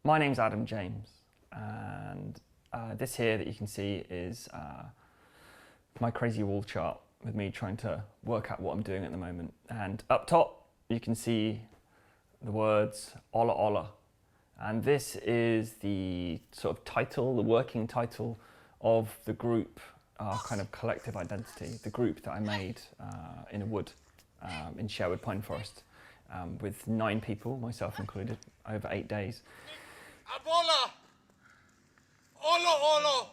My name's Adam James, and this here that you can see is my crazy wall chart with me trying to work out what I'm doing at the moment. And up top you can see the words Ola Ola, and this is the sort of title, the working title of the group, our kind of collective identity, the group that I made in a wood in Sherwood Pine Forest with 9 people, myself included, over 8 days. Abola! Olo, olo!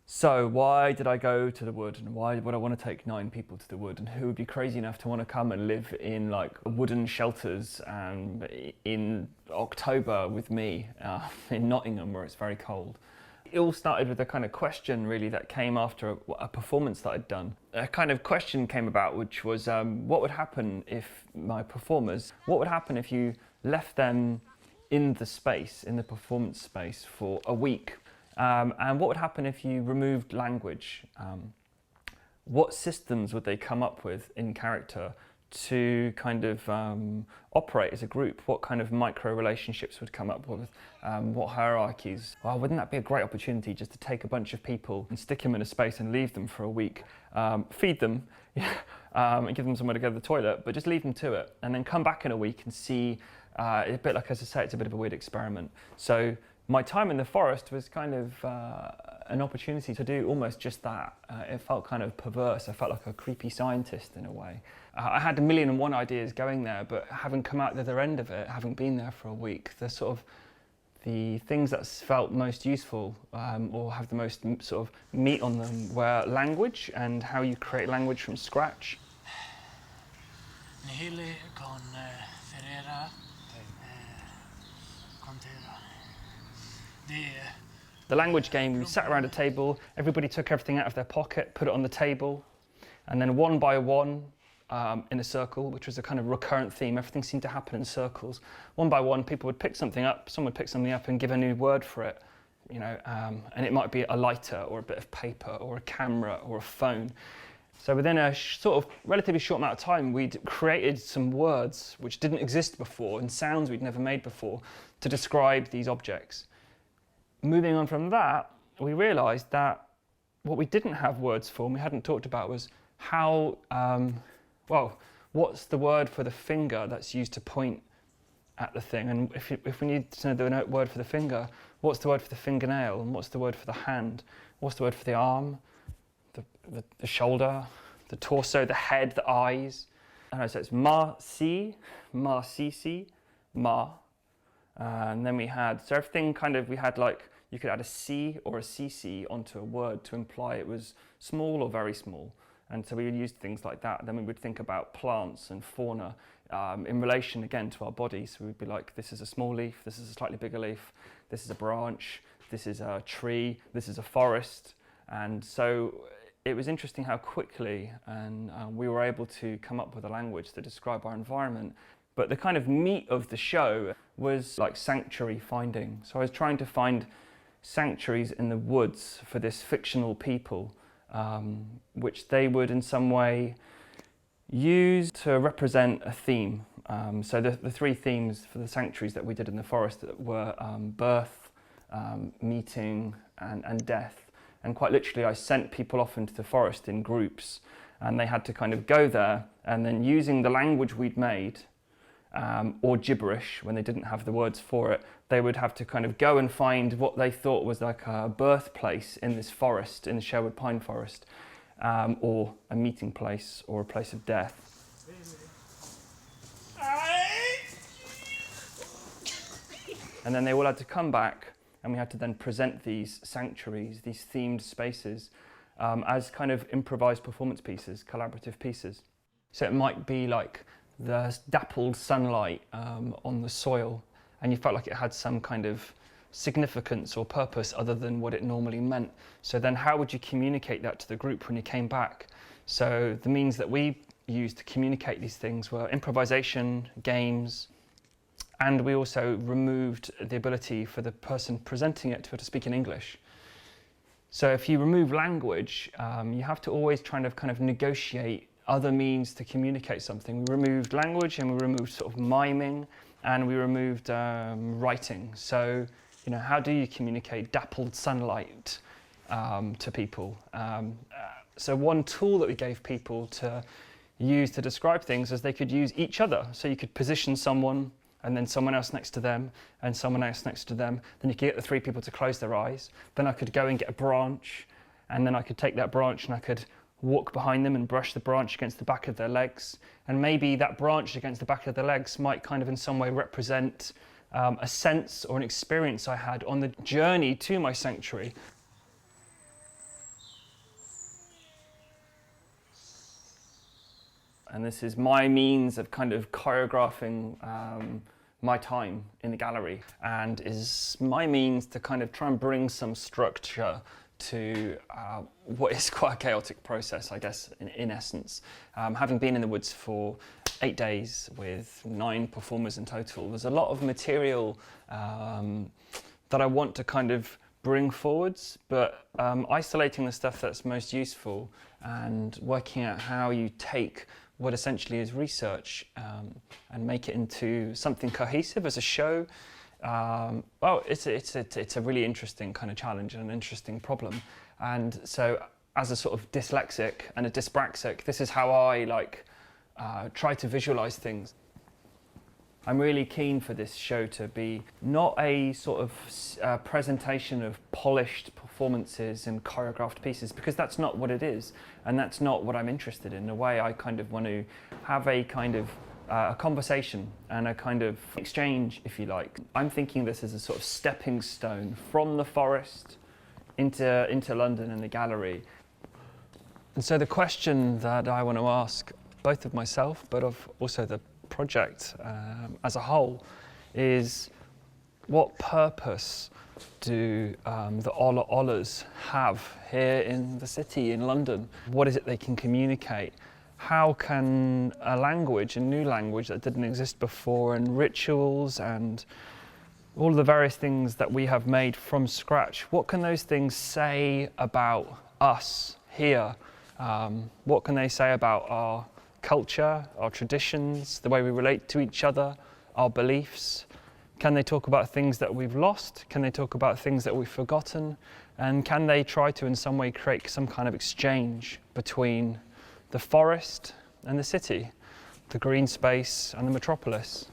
So why did I go to the wood, and why would I want to take 9 people to the wood, and who would be crazy enough to want to come and live in like wooden shelters in October with me in Nottingham where it's very cold? It all started with a kind of question really that came after a performance that I'd done. A kind of question came about which was what would happen if my performers, what would happen if you left them in the space, in the performance space for a week? And what would happen if you removed language? What systems would they come up with in character to kind of operate as a group? What kind of micro relationships would come up with? What hierarchies? Well, wouldn't that be a great opportunity just to take a bunch of people and stick them in a space and leave them for a week, feed them and give them somewhere to go to the toilet, but just leave them to it, and then come back in a week and see, a bit like, as I say, it's a bit of a weird experiment. So my time in the forest was kind of an opportunity to do almost just that. It felt kind of perverse. I felt like a creepy scientist in a way. I had 1,000,001 ideas going there, but having come out the other end of it, having been there for a week, the things that felt most useful or have the most sort of meat on them were language and how you create language from scratch. Nihili con Ferreira Contera. The language game, we sat around a table, everybody took everything out of their pocket, put it on the table, and then one by one, in a circle, which was a kind of recurrent theme, everything seemed to happen in circles. One by one, people would pick something up, someone would pick something up and give a new word for it, you know, and it might be a lighter or a bit of paper or a camera or a phone. So within a sort of relatively short amount of time, we'd created some words which didn't exist before and sounds we'd never made before to describe these objects. Moving on from that, we realised that what we didn't have words for and we hadn't talked about was how, well, what's the word for the finger that's used to point at the thing? And if we need to know the word for the finger, what's the word for the fingernail? And what's the word for the hand? What's the word for the arm, the shoulder, the torso, the head, the eyes? And so it's ma, si, ma. And then we had, so everything kind of, we had like, you could add a C or a CC onto a word to imply it was small or very small. And so we would use things like that. Then we would think about plants and fauna in relation again to our bodies. So we'd be like, this is a small leaf, this is a slightly bigger leaf, this is a branch, this is a tree, this is a forest. And so it was interesting how quickly and we were able to come up with a language to describe our environment. But the kind of meat of the show was like sanctuary finding. So I was trying to find sanctuaries in the woods for this fictional people, which they would in some way use to represent a theme. So the 3 themes for the sanctuaries that we did in the forest were birth, meeting, and death. And quite literally I sent people off into the forest in groups, and they had to kind of go there, and then using the language we'd made, or gibberish when they didn't have the words for it, they would have to kind of go and find what they thought was like a birthplace in this forest, in the Sherwood Pine Forest, or a meeting place or a place of death. And then they all had to come back, and we had to then present these sanctuaries, these themed spaces, as kind of improvised performance pieces, collaborative pieces. So it might be like the dappled sunlight on the soil, and you felt like it had some kind of significance or purpose other than what it normally meant. So then how would you communicate that to the group when you came back? So the means that we used to communicate these things were improvisation, games, and we also removed the ability for the person presenting it to be able to speak in English. So if you remove language, you have to always try to kind of negotiate other means to communicate something. We removed language and we removed sort of miming and we removed writing. So, you know, how do you communicate dappled sunlight to people? So one tool that we gave people to use to describe things is they could use each other. So you could position someone and then someone else next to them and someone else next to them. Then you could get the three people to close their eyes. Then I could go and get a branch, and then I could take that branch and I could walk behind them and brush the branch against the back of their legs. And maybe that branch against the back of their legs might kind of in some way represent a sense or an experience I had on the journey to my sanctuary. And this is my means of kind of choreographing my time in the gallery, and is my means to kind of try and bring some structure to what is quite a chaotic process, I guess, in essence. Having been in the woods for 8 days with 9 performers in total, there's a lot of material that I want to kind of bring forwards, but isolating the stuff that's most useful and working out how you take what essentially is research and make it into something cohesive as a show. Well, it's a really interesting kind of challenge and an interesting problem. And so as a sort of dyslexic and a dyspraxic, this is how I try to visualize things. I'm really keen for this show to be not a sort of presentation of polished performances and choreographed pieces, because that's not what it is, and that's not what I'm interested in. In a way, I kind of want to have a kind of a conversation and a kind of exchange, if you like. I'm thinking this as a sort of stepping stone from the forest into London and the gallery. And so the question that I want to ask, both of myself, but of also the project as a whole, is what purpose do the Ola Olas have here in the city, in London? What is it they can communicate? How can a language, a new language that didn't exist before, and rituals and all the various things that we have made from scratch, what can those things say about us here? What can they say about our culture, our traditions, the way we relate to each other, our beliefs? Can they talk about things that we've lost? Can they talk about things that we've forgotten? And can they try to in some way create some kind of exchange between the forest and the city, the green space and the metropolis?